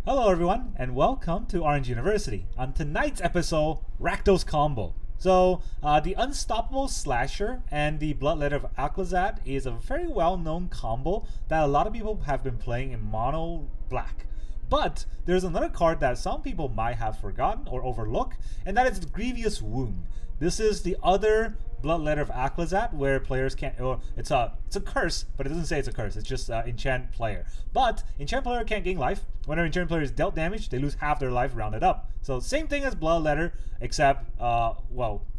Hello everyone, and welcome to Orange University. On tonight's episode, Rakdos combo. So, the Unstoppable Slasher and the Bloodletter of Aclazotz is a very well-known combo that a lot of people have been playing in mono black. But there's another card that some people might have forgotten or overlooked, and that is the Grievous Wound. This is the other Bloodletter of Aclazotz, where players can't. Or it's a curse, but it doesn't say it's a curse. It's just enchant player. But enchant player can't gain life. Whenever enchant player is dealt damage, they lose half their life rounded up. So same thing as Bloodletter, except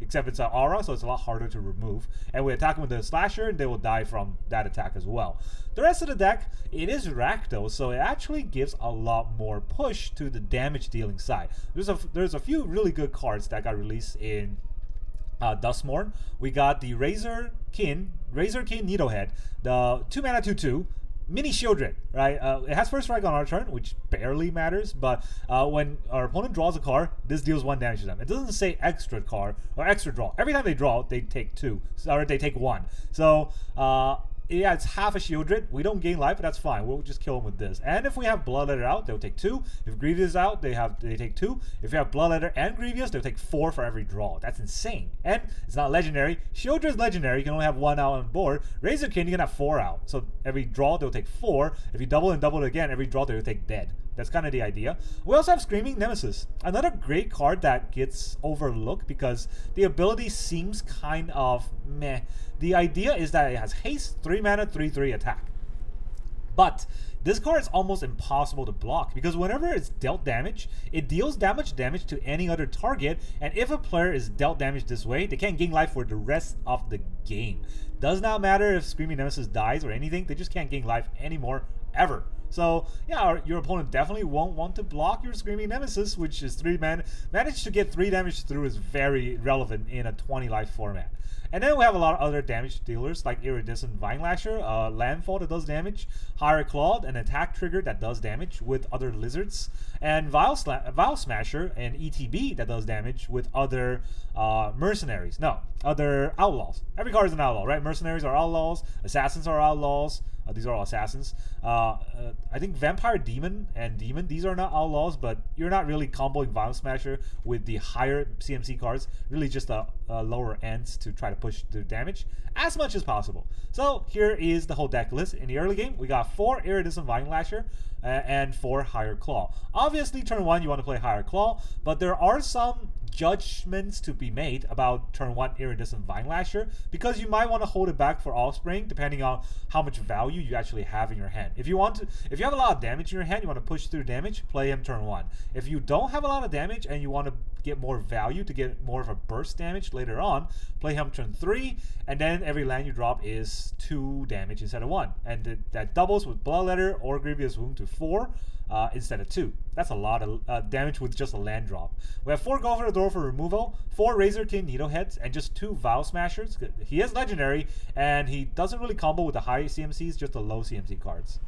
except it's an aura, so it's a lot harder to remove. And we attack them with the Slasher, and they will die from that attack as well. The rest of the deck, it is Rakdos, so it actually gives a lot more push to the damage dealing side. There's a few really good cards that got released in Duskmourn. We got the Razorkin Needlehead, the 2-mana 2/2 mini Shieldred, right? It has first strike on our turn, which barely matters, but when our opponent draws a card, this deals 1 damage to them. It doesn't say extra card or extra draw. Every time they draw, they take 2, or they take 1. So yeah, it's half a Shieldred. We don't gain life, but that's fine. We'll just kill them with this. And if we have Bloodletter out, they'll take 2. If Grievous is out, they take 2. If you have Bloodletter and Grievous, they'll take 4 for every draw. That's insane. And it's not legendary. Shieldred is legendary. You can only have 1 out on board. Razorkin, you can have 4 out. So every draw, they'll take 4. If you double and double it again, every draw, they'll take dead. That's kind of the idea. We also have Screaming Nemesis, another great card that gets overlooked because the ability seems kind of meh. The idea is that it has haste, 3 mana, 3/3 attack. But this card is almost impossible to block because whenever it's dealt damage, it deals damage to any other target, and if a player is dealt damage this way, they can't gain life for the rest of the game. Does not matter if Screaming Nemesis dies or anything, they just can't gain life anymore, ever. So yeah, your opponent definitely won't want to block your Screaming Nemesis, which is 3 mana. Manage to get 3 damage through is very relevant in a 20 life format. And then we have a lot of other damage dealers like Iridescent Vinelasher, Landfall that does damage, Higher Claw, an attack trigger that does damage with other lizards, and Vile Smasher and ETB that does damage with other mercenaries. No, other outlaws. Every card is an outlaw, right? Mercenaries are outlaws, assassins are outlaws. These are all assassins. I think Vampire Demon and Demon, these are not outlaws, but you're not really comboing Vile Smasher with the higher CMC cards, really just lower ends to try to push the damage as much as possible. So here is the whole deck list. In the early game, we got 4 Iridescent Vinelasher and 4 Higher Claw. Obviously, turn 1, you want to play Higher Claw, but there are some judgments to be made about turn 1 Iridescent Vinelasher because you might want to hold it back for Offspring depending on how much value you actually have in your hand. If you have a lot of damage in your hand, you want to push through damage, play him turn 1. If you don't have a lot of damage and you want to get more value to get more of a burst damage later on, play him turn 3, and then every land you drop is 2 damage instead of 1, and that doubles with Bloodletter or Grievous Wound to 4 instead of 2. That's a lot of damage with just a land drop. We have 4 Go for the Door for removal, 4 Razorkin Needleheads, and just 2 Vile Smashers. He is legendary, and he doesn't really combo with the high CMCs, just the low CMC cards.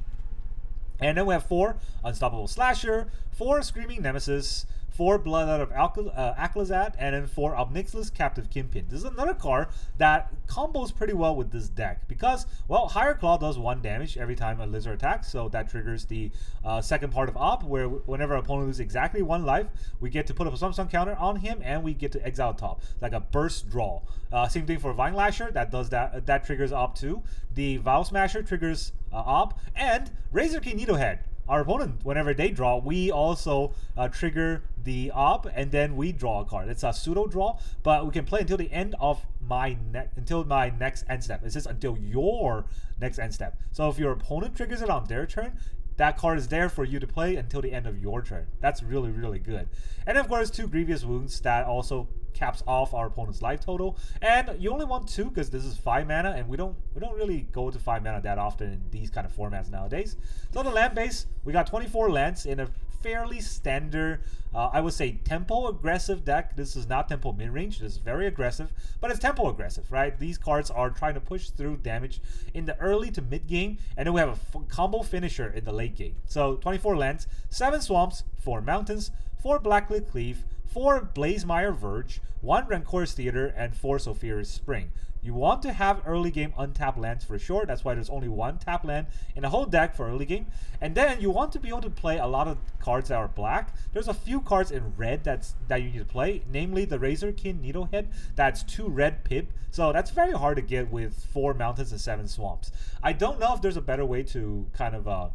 And then we have 4 Unstoppable Slasher, 4 Screaming Nemesis, 4 Bloodletter of Aclazotz, and then 4 Nixilis Captive Kingpin. This is another card that combos pretty well with this deck because, well, Higher Claw does 1 damage every time a lizard attacks, so that triggers the second part of Op, where whenever an opponent loses exactly 1 life, we get to put up a sum counter on him, and we get to exile top, like a burst draw. Same thing for Vinelasher, that does that triggers Op too. The Vile Smasher triggers Op, and Razorkin Needlehead. Our opponent, whenever they draw, we also trigger the Op, and then we draw a card. It's a pseudo draw, but we can play until the end of my next end step. It says until your next end step. So if your opponent triggers it on their turn, that card is there for you to play until the end of your turn. That's really, really good. And of course, 2 Grievous Wounds that also caps off our opponent's life total. And you only want 2 because this is 5 mana, and we don't really go to 5 mana that often in these kind of formats nowadays. So the land base, we got 24 lands in a fairly standard, I would say, tempo aggressive deck. This is not tempo mid-range. This is very aggressive, but it's tempo aggressive, right? These cards are trying to push through damage in the early to mid game, and then we have a combo finisher in the late game. So 24 lands, 7 swamps, 4 mountains, 4 Blackcleave Cliffs, 4 Blazemire Verge, 1 Raucous Theater, and 4 Sulfurous Spring. You want to have early game untapped lands for sure. That's why there's only 1 tap land in the whole deck for early game. And then you want to be able to play a lot of cards that are black. There's a few cards in red that you need to play, namely the Razorkin Needlehead. That's 2 red pip. So that's very hard to get with 4 mountains and 7 swamps. I don't know if there's a better way to kind of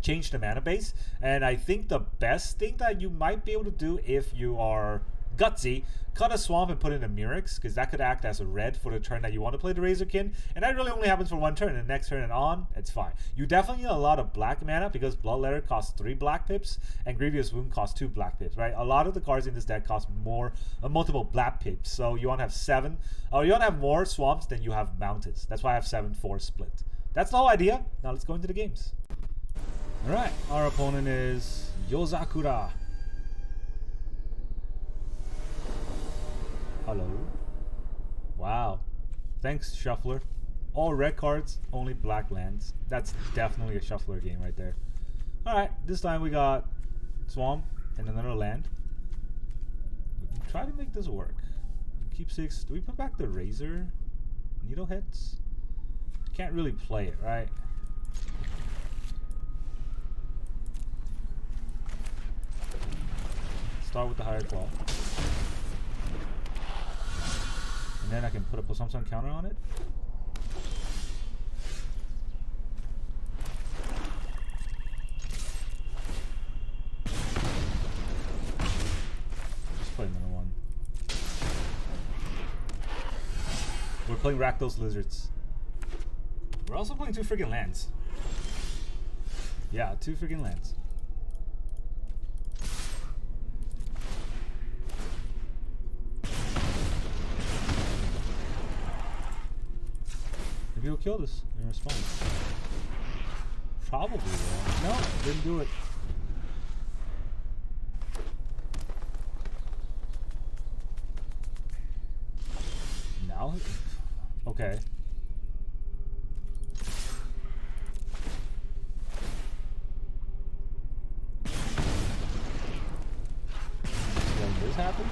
change the mana base, and I think the best thing that you might be able to do if you are gutsy, cut a swamp and put in a Murex, because that could act as a red for the turn that you want to play the Razorkin, and that really only happens for 1 turn, and the next turn and on, it's fine. You definitely need a lot of black mana, because Bloodletter costs 3 black pips, and Grievous Wound costs 2 black pips, right? A lot of the cards in this deck cost multiple black pips, so you want to have 7, or you want to have more swamps than you have mountains. That's why I have 7-4 split. That's the whole idea. Now let's go into the games. Alright, our opponent is Yozakura. Hello. Wow. Thanks, Shuffler. All red cards, only black lands. That's definitely a Shuffler game right there. Alright, this time we got Swamp and another land. We can try to make this work. Keep 6. Do we put back the Razor Needleheads? Can't really play it, right? Start with the higher claw. And then I can put a some counter on it. Just play another one. We're playing Rakdos Lizards. We're also playing 2 freaking lands. Yeah, 2 freaking lands. Maybe he'll kill this in response. Probably will. No, didn't do it. Now? Okay. When this happen?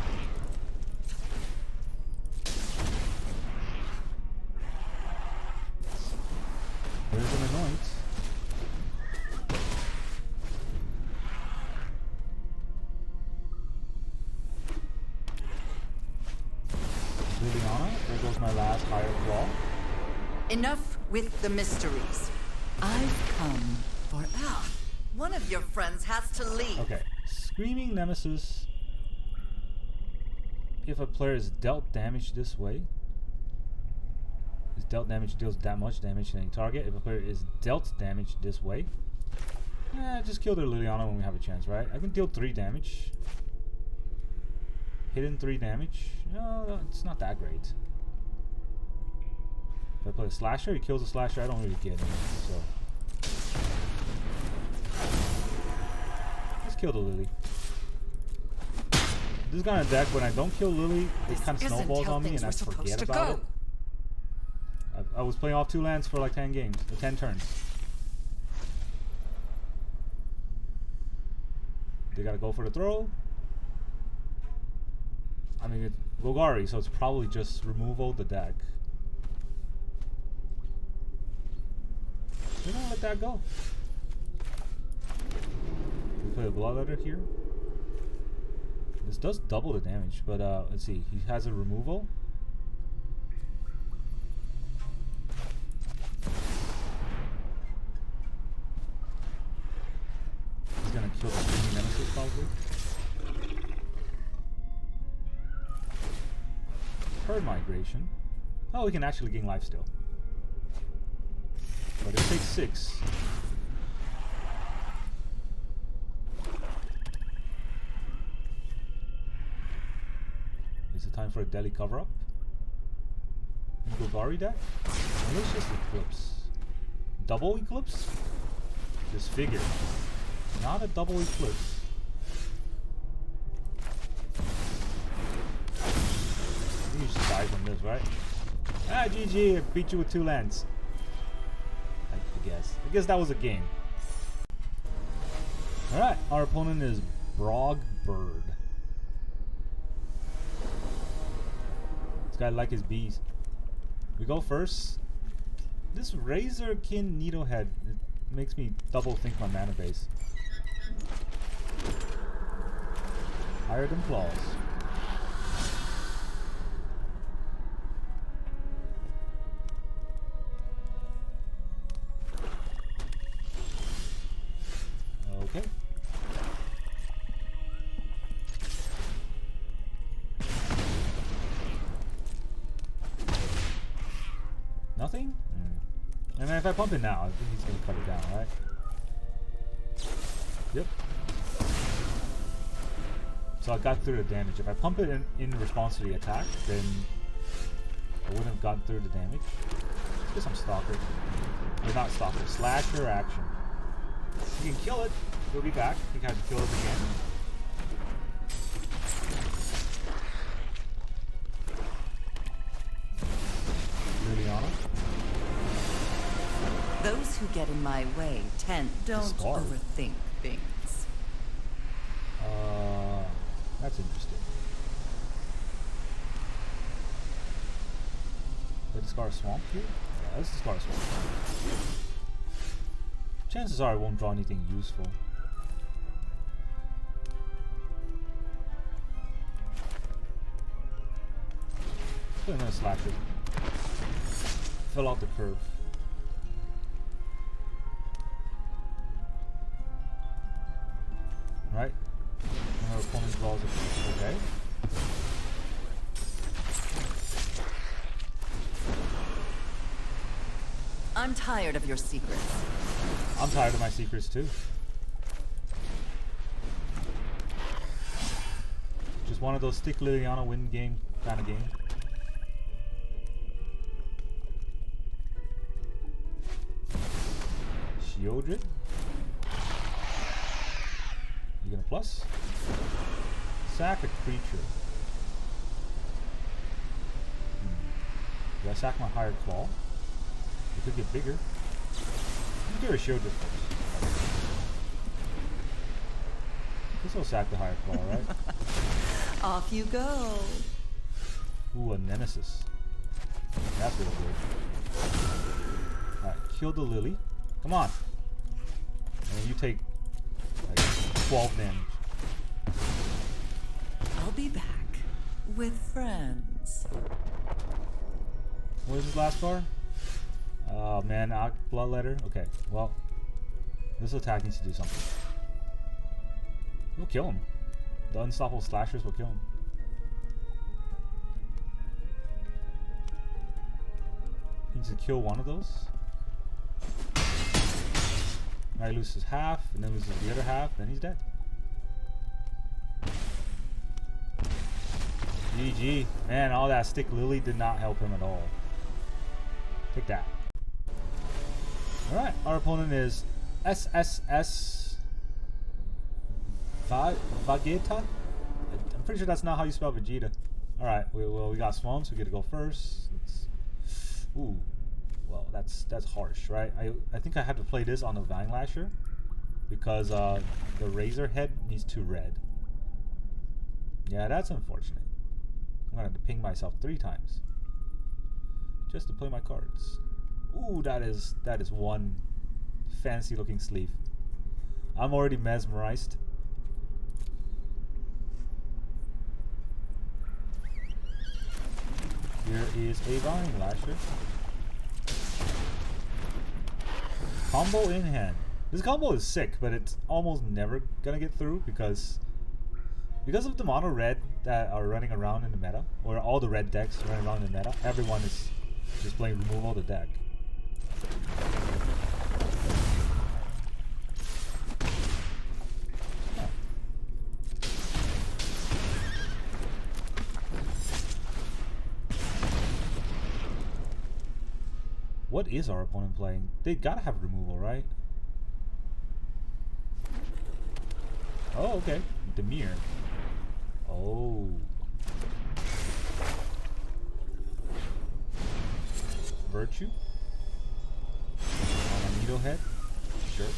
There's an annoyance. Liliana, there goes my last higher claw. Enough with the mysteries. I've come for one of your friends has to leave. Okay. Screaming Nemesis. If a player is dealt damage this way, his dealt damage deals that much damage to any target. If a player is dealt damage this way, just kill their Liliana when we have a chance, right? I can deal 3 damage. Hidden 3 damage. No, it's not that great. If I play a Slasher, he kills a Slasher, I don't really get anything, so. Let's kill the Lily. This kind of deck, when I don't kill Lily, it kind of snowballs on me and I forget about it. I was playing off 2 lands for like 10 games, 10 turns. They gotta go for the throw. I mean, it's Golgari, so it's probably just removal the deck. We're gonna let that go. We play a Bloodletter here. This does double the damage, but let's see. He has a removal. He's gonna kill the Screaming Nemesis probably. Herd Migration. Oh, we can actually gain life still. But it takes 6. Is it time for a Deadly Cover-Up? Golgari deck? Malicious Eclipse. Double Eclipse? Disfigure. Not a double Eclipse. You just die from this, right? Ah, GG, I beat you with 2 lands. I guess that was a game. Alright, our opponent is Brog Bird. Guy like his bees. We go first. This Razorkin Needlehead, it makes me double think my mana base. Higher than claws. Okay. Nothing? And then if I pump it now, I think he's gonna cut it down, right? Yep. So I got through the damage. If I pump it in response to the attack, then I wouldn't have gotten through the damage. Let's get some Stalker. Or not Stalker, Slasher action. You can kill it, he'll be back. You can have to kill it again. Those who get in my way don't overthink things. That's interesting. Did discard a swamp here? Yeah, let's discard a swamp. Chances are I won't draw anything useful. Put another Slasher. Fill out the curve. Right? Our opponent draws it. Okay. I'm tired of your secrets. I'm tired of my secrets too. Just one of those stick Liliana win game kind of game. Shieldred. You gonna plus? Sack a creature. Do I sack my higher claw? It could get bigger. Let's give her a Shieldred first. This will sack the higher claw, right? Off you go. Ooh, a Nemesis. That's real good. Alright, kill the Lily. Come on. And then you take like 12 damage. I'll be back with friends. What is his last card? Oh man, Bloodletter. Okay, well, this attack needs to do something. We'll kill him. The unstoppable slashers will kill him. He needs to kill one of those. Now he loses half, and then loses the other half, then he's dead. GG. Man, all that stick Lily did not help him at all. Take that. Alright, our opponent is SSS Vegeta? I'm pretty sure that's not how you spell Vegeta. Alright, we got swamps, we get to go first. Ooh. Well, that's harsh, right? I think I have to play this on the Vinelasher because the Razorhead needs 2 red. Yeah, that's unfortunate. I'm gonna have to ping myself 3 times just to play my cards. Ooh, that is one fancy looking sleeve. I'm already mesmerized. Here is a Vinelasher. Combo in hand. This combo is sick, but it's almost never gonna get through because of the mono red that are running around in the meta, or all the red decks running around in the meta. Everyone is just playing removal of the deck. Huh. What is our opponent playing? They gotta have removal, right? Oh, okay. Demir. Oh. Virtue. On a Needlehead. Sure.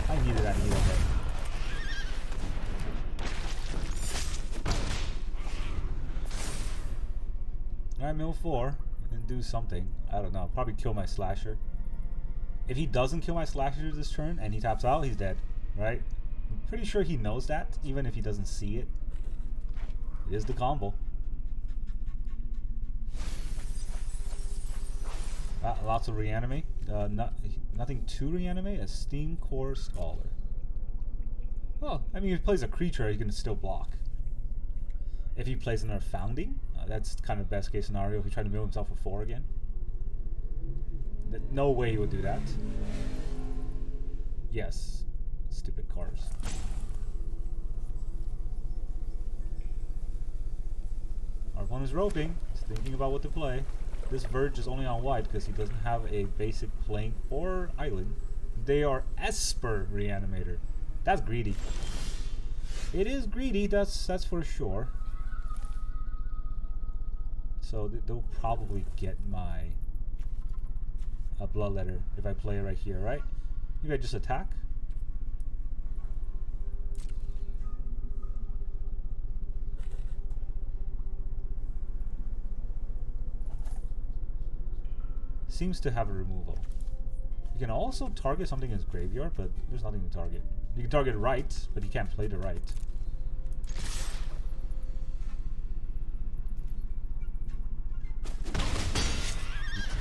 I needed that Needlehead. Try mill 4 and do something. I don't know. Probably kill my Slasher. If he doesn't kill my Slasher this turn and he taps out, he's dead, right? I'm pretty sure he knows that, even if he doesn't see it. It is the combo. Lots of reanimate. Nothing to reanimate. A Steam Core Scholar. Well, I mean, if he plays a creature, he can still block. If he plays another Founding, that's kind of best case scenario. If he tried to mill himself for 4 again. No way he would do that. Yes. Stupid cards. Our opponent's roping. He's thinking about what to play. This Verge is only on white because he doesn't have a basic Plank or Island. They are Esper Reanimator. That's greedy. It is greedy, that's for sure. So they'll probably get my Bloodletter if I play it right here, right? Maybe I just attack. Seems to have a removal. You can also target something in his graveyard, but there's nothing to target. You can target right, but you can't play the right.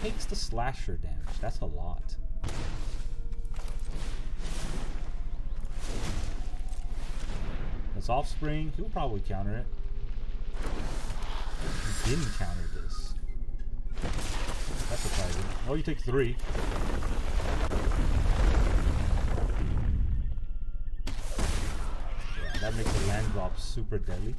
He takes the Slasher damage. That's a lot. That's Offspring. He'll probably counter it. He didn't counter this. That's surprising. Oh, you take 3. Yeah, that makes the land drop super deadly.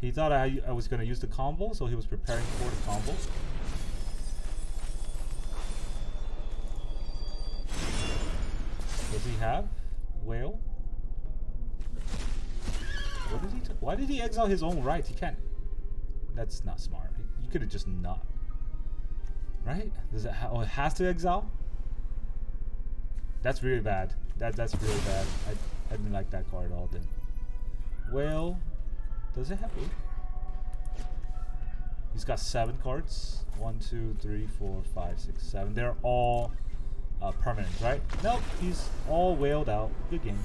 He thought I was going to use the combo, so he was preparing for the combo. Does he have Whale? What did he why did he exile his own right? He can't. That's not smart. You could have just not. Right? Does it oh, it has to exile? That's really bad. That's really bad. I didn't like that card at all then. Whale. Does it have 8? He's got 7 cards. 1, 2, 3, 4, 5, 6, 7. They're all permanent, right? Nope, he's all whaled out. Good game.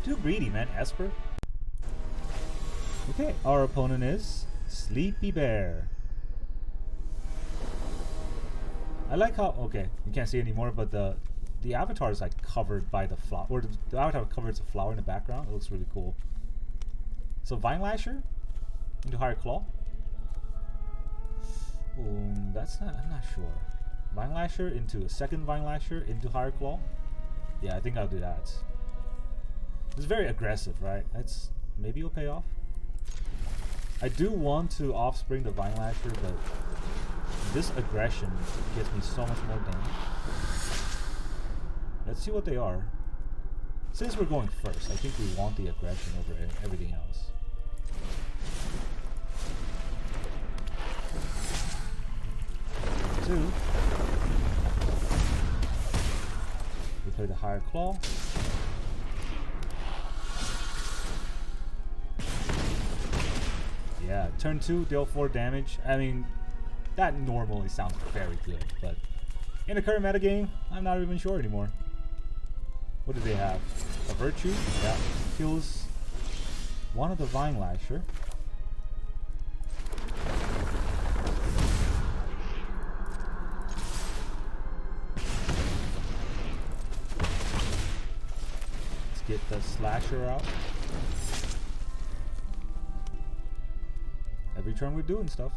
Too greedy, man. Esper. Okay, our opponent is Sleepy Bear. I like how okay, you can't see anymore, but the avatar is like covered by the flower, or the avatar covers a flower in the background. It looks really cool. So Vinelasher into Higher Claw. That's not. I'm not sure. Vinelasher into a second Vinelasher into Higher Claw. Yeah, I think I'll do that. It's very aggressive, right? That's maybe it'll pay off. I do want to Offspring the Vinelasher, but this aggression gives me so much more damage. Let's see what they are. Since we're going first, I think we want the aggression over everything else. Two. We play the Higher Claw. Yeah, turn 2, deal 4 damage. I mean, that normally sounds very good, but in the current metagame, I'm not even sure anymore. What do they have? A Virtue? Yeah. Kills one of the Vinelasher. Let's get the Slasher out. Every turn we're doing stuff.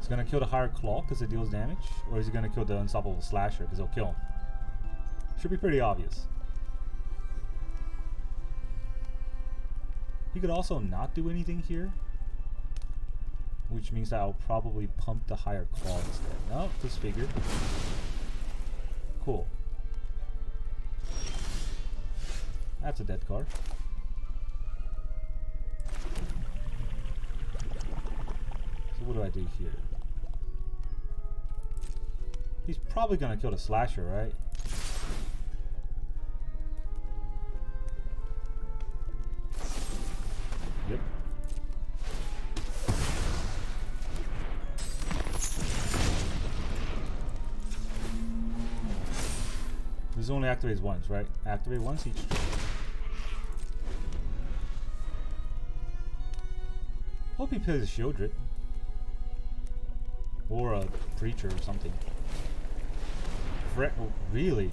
Is he gonna kill the Higher Claw because it deals damage? Or is he gonna kill the Unstoppable Slasher because it'll kill him? Should be pretty obvious. He could also not do anything here, which means that I'll probably pump the Higher Claw instead. No, disfigured. Cool. That's a dead card. So what do I do here? He's probably gonna kill the Slasher, right? Yep. This only activates once, right? Activate once each turn. Hope he plays a Shieldred. Or a Preacher or something. Oh, really?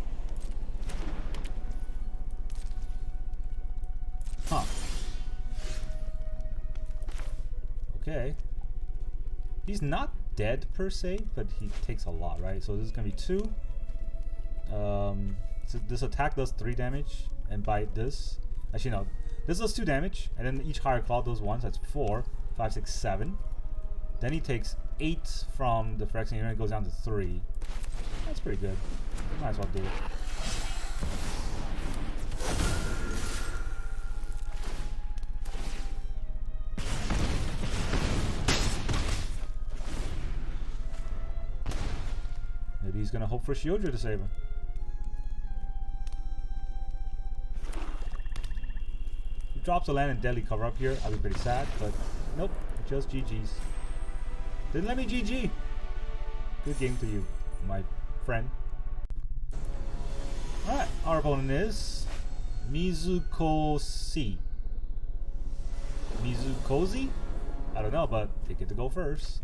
Huh. Okay. He's not dead per se, but he takes a lot, right? So this is gonna be 2. So this attack does 3 damage, and by this, actually no, this does 2 damage, and then each higher claw does 1, so that's 4, 5, 6, 7. Then he takes 8 from the Phyrexian, and it goes down to 3. That's pretty good. Might as well do it. Maybe he's gonna hope for Shieldred to save him. If he drops a land and deadly cover up here, I'll be pretty sad, but nope, just GG's. Didn't let me GG. Good game to you, my friend. Alright, our opponent is Mizuko C. Mizukozi? I don't know, but they get to go first.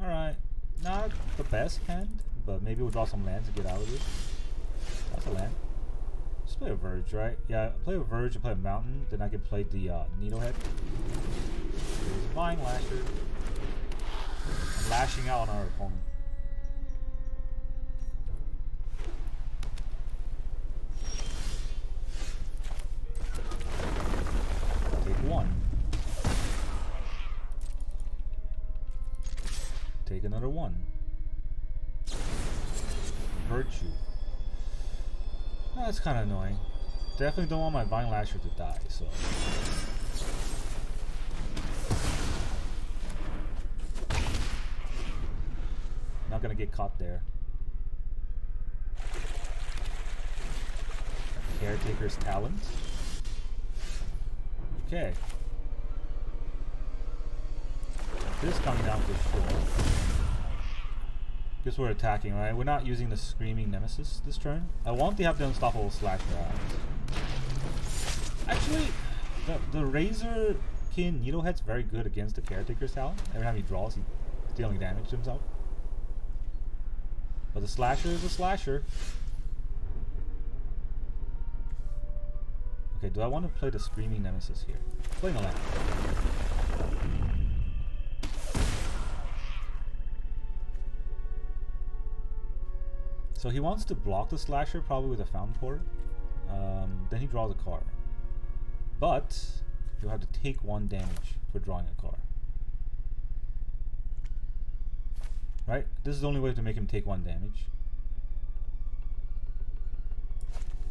Alright, not the best hand, but maybe we'll draw some lands to get out of it. That's a land. Just play a Verge, right? Yeah, play a Verge and play a Mountain, then I can play the Needlehead. There's Vine Lasher. I'm lashing out on our opponent. Take 1. Take another 1. Virtue. Oh, that's kind of annoying. Definitely don't want my Vine Lasher to die, so. Not gonna get caught there. Caretaker's Talent. Okay. This coming down for sure. Guess we're attacking, right? We're not using the Screaming Nemesis this turn. I want to have the Unstoppable Slasher out. Actually, the Razorkin Needlehead's very good against the Caretaker's Talent. Every time he draws, he's dealing damage to himself. But the Slasher is a Slasher. Okay, do I want to play the Screaming Nemesis here? Playing a land. So he wants to block the Slasher, probably with a Fountain Port. Then he draws a card. But he'll have to take 1 damage for drawing a card. Right? This is the only way to make him take 1 damage.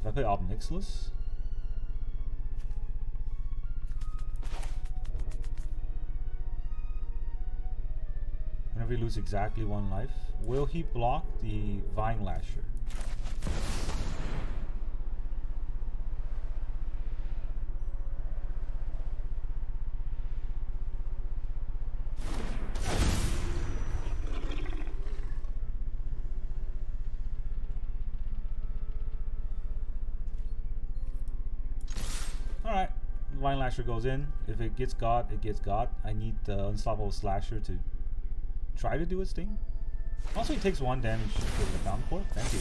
If I play Ob Nixilis, whenever he loses exactly 1 life, will he block the Vine Lasher? Alright, Vine Lasher goes in. If it gets got, it gets got. I need the Unstoppable Slasher to try to do its thing. Also, he takes 1 damage with the Fountain Port. Thank you.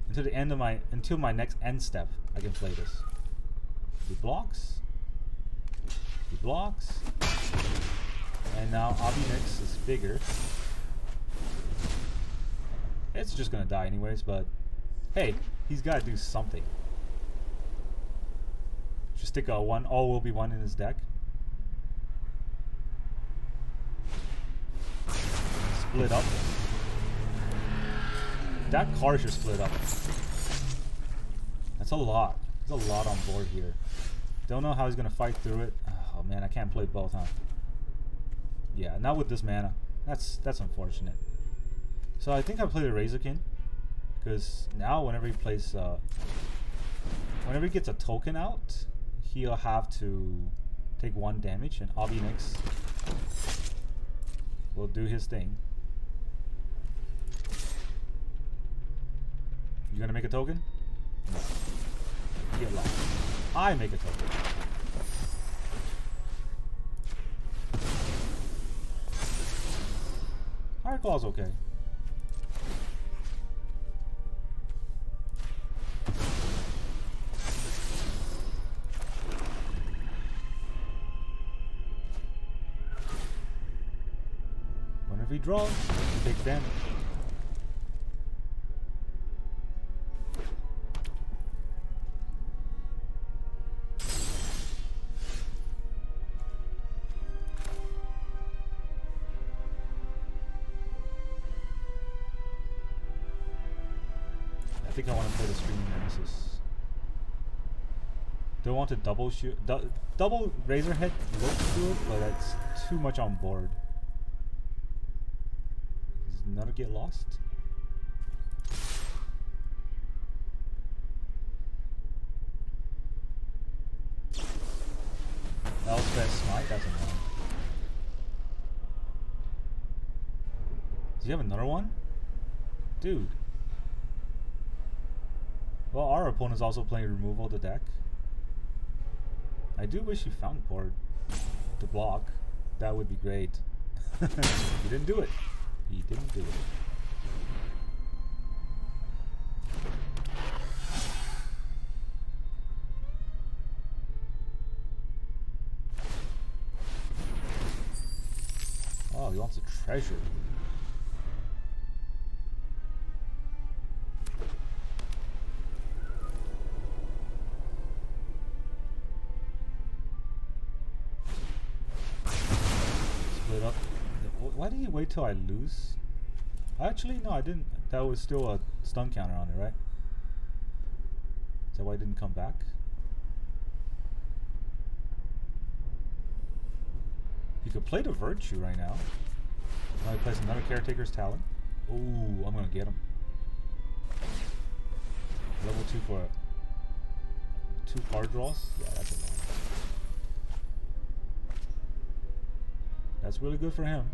Until the end of until my next end step, I can play this. He blocks. He blocks. And now Obinix is bigger. It's just gonna die anyways, but hey, he's gotta do something. Just stick a 1, all will be 1 in his deck. Split up. That card should split up. That's a lot. There's a lot on board here. Don't know how he's gonna fight through it. Oh man, I can't play both, huh? Yeah, not with this mana. That's unfortunate. So I think I play the Razorkin, because now whenever he plays, whenever he gets a token out, he'll have to take 1 damage, and Obinix will do his thing. You gonna make a token? No. Get lost. I make a token. Higher Claw's okay. Whenever he draws, he takes damage. I think I want to play the Screaming Nemesis. Don't want to double shoot. Double Razorhead looks good, but that's too much on board. Does another get lost? Elspeth Smite, that's annoying. Does he have another one? Dude. Well, our opponent's also playing removal of the deck. I do wish he found board to block. That would be great. He didn't do it. He didn't do it. Oh, he wants a treasure. Why did he wait till I lose? Actually, no, I didn't. That was still a stun counter on it, right? Is that why I didn't come back? He could play the Virtue right now. Now he plays another Caretaker's Talon. Ooh, I'm gonna get him. Level 2 for 2 card draws? Yeah, that's a lot. That's really good for him.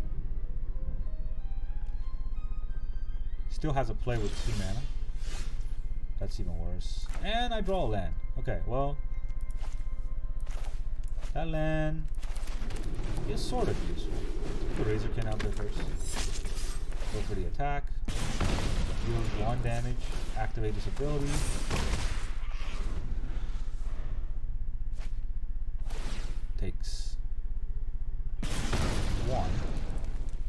Still has a play with 2 mana. That's even worse. And I draw a land. Okay, well, that land is sort of useful. Put the Razorkin out there first. Go for the attack. Deals 1 damage. Activate this ability. Takes 1.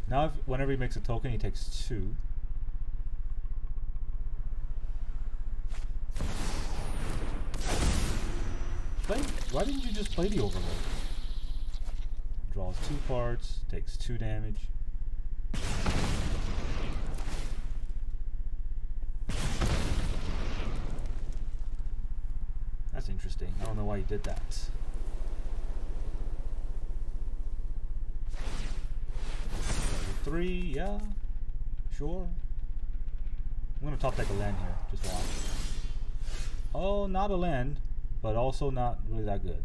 Now, whenever he makes a token, he takes 2. Why didn't you just play the Overlord? Draws 2 cards, takes 2 damage. That's interesting. I don't know why he did that. Level 3, yeah, sure. I'm gonna top deck a land here. Just watch. Oh, not a land. But also not really that good.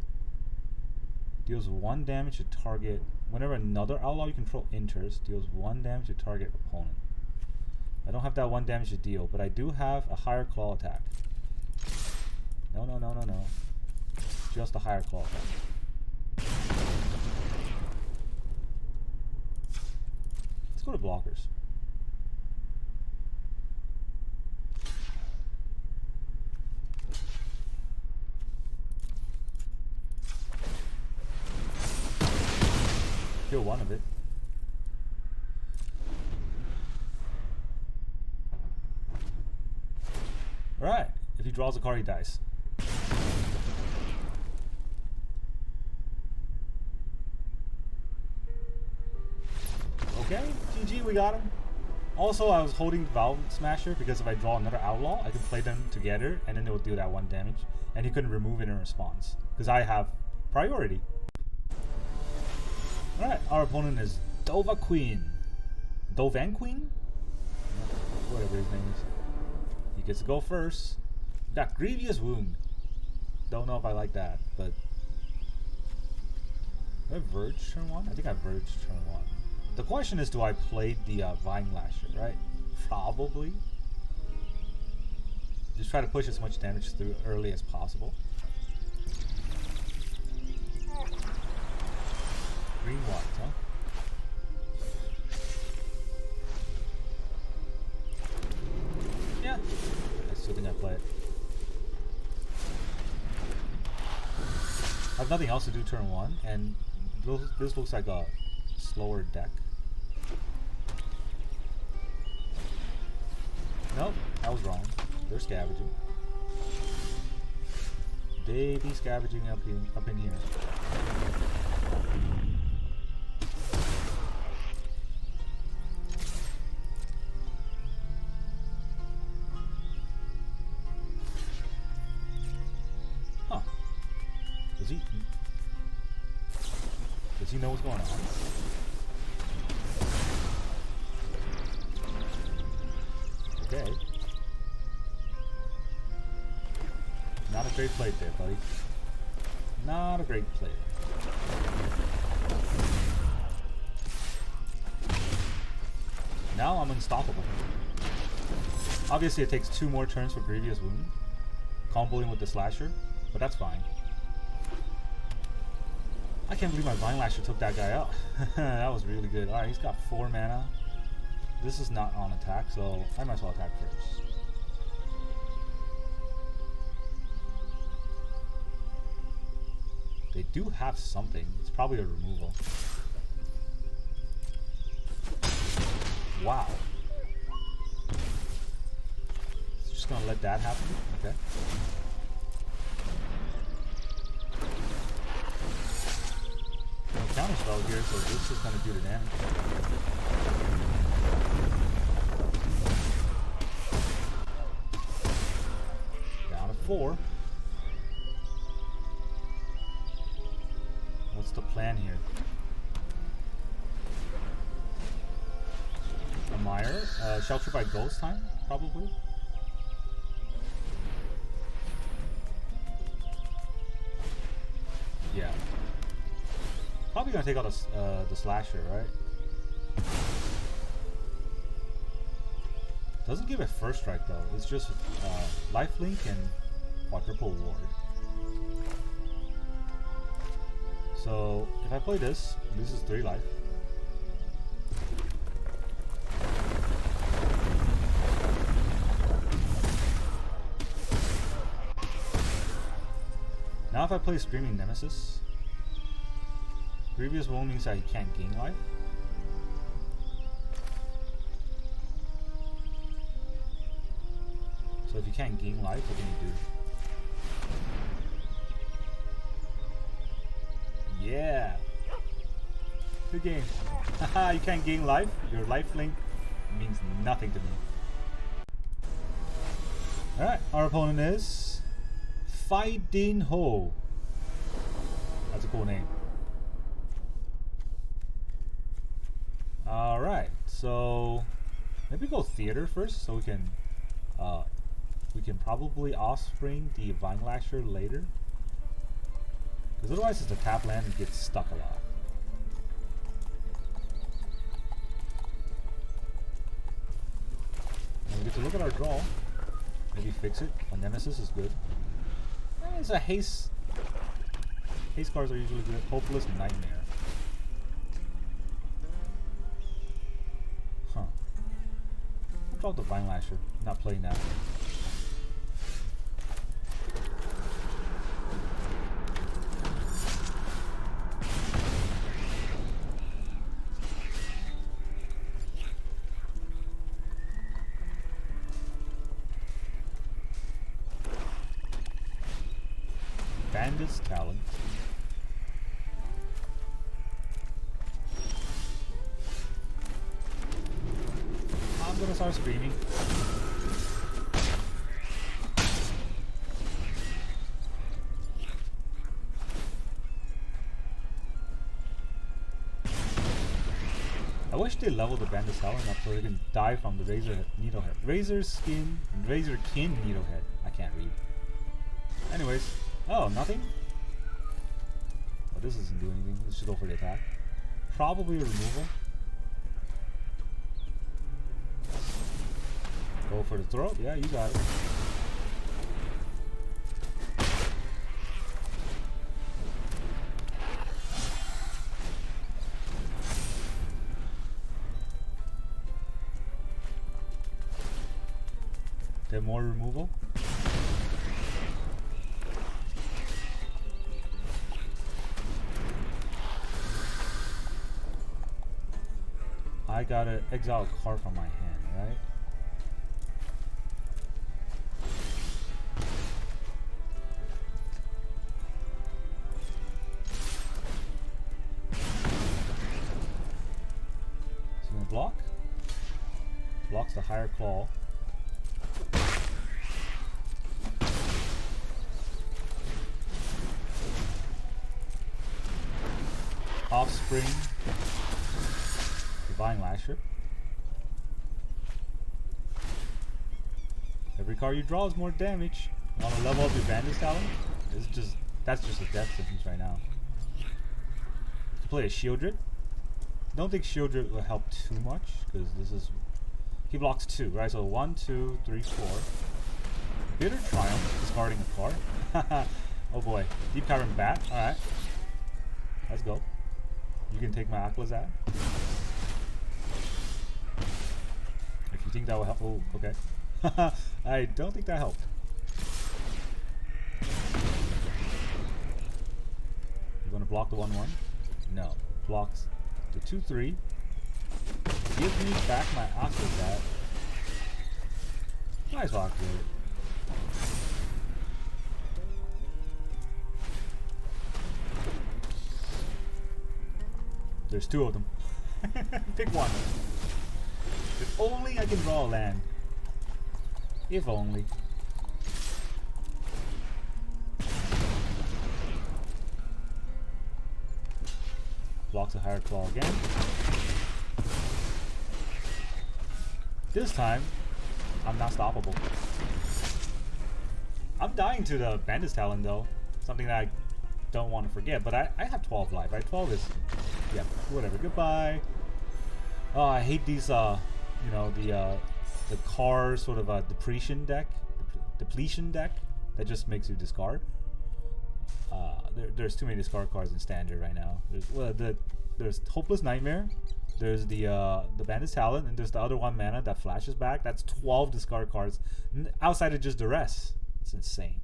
Deals 1 damage to target. Whenever another outlaw you control enters, deals 1 damage to target opponent. I don't have that 1 damage to deal, but I do have a higher claw attack. No, no, no, no, no. Just a higher claw attack. Let's go to blockers. Kill 1 of it. Alright. If he draws a card, he dies. Okay, GG, we got him. Also, I was holding Valve Smasher because if I draw another outlaw, I can play them together and then it will do that 1 damage. And he couldn't remove it in response because I have priority. Alright, our opponent is Doan Queen. Doan Queen? Whatever his name is. He gets to go first. We got Grievous Wound. Don't know if I like that, but... Do I Verge turn 1? I think I Verge turn 1. The question is, do I play the Vinelasher, right? Probably. Just try to push as much damage through early as possible. Green white, huh? Yeah. I still think I play it. I have nothing else to do turn 1, and this looks like a slower deck. Nope, I was wrong. They're scavenging. They be scavenging up in here. Huh. Does he know what's going on? Okay. Not a great play there, buddy. Not a great play. Now I'm unstoppable. Obviously it takes 2 more turns for Grievous Wound, comboing with the Slasher, but that's fine. I can't believe my Vinelasher took that guy out. That was really good. Alright, he's got 4 mana. This is not on attack, so I might as well attack first. They do have something. It's probably a removal. Wow. Just gonna let that happen? Okay. No counter spell here, so this is gonna do the damage. Down to 4. What's the plan here? A Mire? Shelter by Ghost time? Probably? Yeah. Probably gonna take out the Slasher, right? Doesn't give it first strike though. It's just lifelink and quadruple ward. So if I play this, it loses 3 life. Now if I play Screaming Nemesis, Grievous Wound means that he can't gain life. So if you can't gain life, what can you do? Yeah! Good game. Haha, you can't gain life. Your lifelink means nothing to me. Alright, our opponent is Figh Dinho. That's a cool name. Alright, so maybe go Theater first so we can probably offspring the Vinelasher later. Because otherwise it's a tap land and gets stuck a lot. And we get to look at our draw. Maybe fix it. A Nemesis is good. It's a haste. Haste cards are usually good. Hopeless Nightmare. Huh. I'll drop the Vinelasher. Not playing that. Bandit's Talent. I'm gonna start screaming. I wish they leveled the Bandit Talon up so they can die from the Razorkin Needlehead. Razorkin Needlehead. I can't read. Anyways. Oh, nothing? Oh, this doesn't do anything. Let's just go for the attack. Probably a removal. Go for the throat. Yeah, you got it. Then more removal. I gotta exile a card from my hand, right? So gonna block. Blocks the higher claw. Offspring. Divine Lasher. Every card you draw is more damage. Want to level up your Bandit Talon? That's just a death sentence right now. To play a Shieldred. Don't think Shieldred will help too much because this is he blocks 2, right? So 1, 2, 3, 4. Bitter Triumph, discarding a card. Oh boy, Deep Cavern Bat. All right, let's go. You can take my Aclazotz. If you think that will help. Oh, okay. I don't think that helped. You want to block the 1-1? No. Blocks the 2-3. Give me back my Aclazotz. Might as well activate it. There's 2 of them. Pick one. If only I can draw a land. If only. Blocks a higher claw again. This time, I'm not stoppable. I'm dying to the Bandit Talon though. Something that I don't want to forget. But I have 12 life, right? 12 is... yeah, whatever. Goodbye. Oh, I hate these, you know, the car sort of depletion deck that just makes you discard. There's too many discard cards in standard right now. There's Hopeless Nightmare. There's the Bandit Talon, and there's the other 1 mana that flashes back. That's 12 discard cards outside of just duress. It's insane.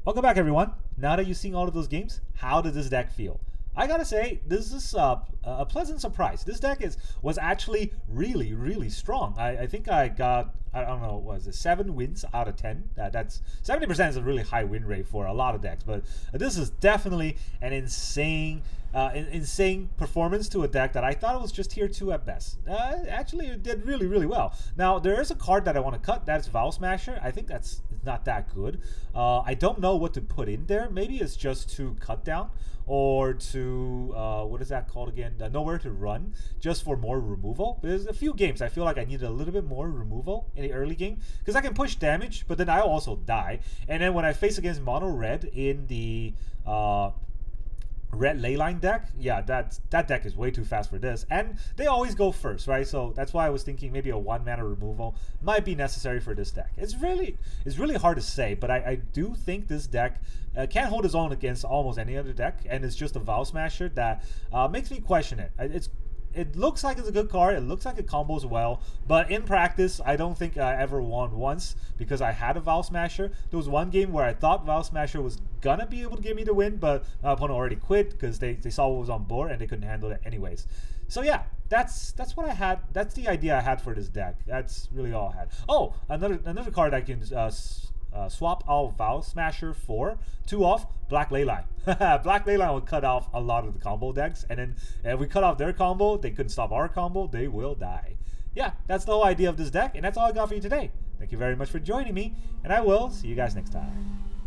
Welcome back, everyone. Now that you've seen all of those games, how does this deck feel? I gotta say, this is a pleasant surprise. This deck was actually really, really strong. I think I got, I don't know, was it 7 wins out of 10? That's 70% is a really high win rate for a lot of decks, but this is definitely an insane performance to a deck that I thought it was just tier 2 at best. Actually, it did really, really well. Now, there is a card that I want to cut. That's Vow Smasher. I think that's not that good. I don't know what to put in there. Maybe it's just to cut down or to, what is that called again? Nowhere to Run, just for more removal. There's a few games I feel like I needed a little bit more removal in the early game because I can push damage, but then I also die. And then when I face against mono red in the red leyline deck, yeah, that deck is way too fast for this, and they always go first, right? So that's why I was thinking maybe a 1 mana removal might be necessary for this deck. It's really hard to say, but I do think this deck can hold its own against almost any other deck, and it's just a Vow Smasher that makes me question it. It looks like it's a good card. It looks like it combos well, but in practice, I don't think I ever won once because I had a Vow Smasher. There was one game where I thought Vow Smasher was gonna be able to give me the win, but my opponent already quit because they saw what was on board and they couldn't handle it anyways. So yeah, that's what I had. That's the idea I had for this deck. That's really all I had. Oh, another card I can swap out Vow Smasher for 2 off Black Leyline. Black Leyline will cut off a lot of the combo decks, and then if we cut off their combo, they couldn't stop our combo, they will die. Yeah, that's the whole idea of this deck, and that's all I got for you today. Thank you very much for joining me, and I will see you guys next time.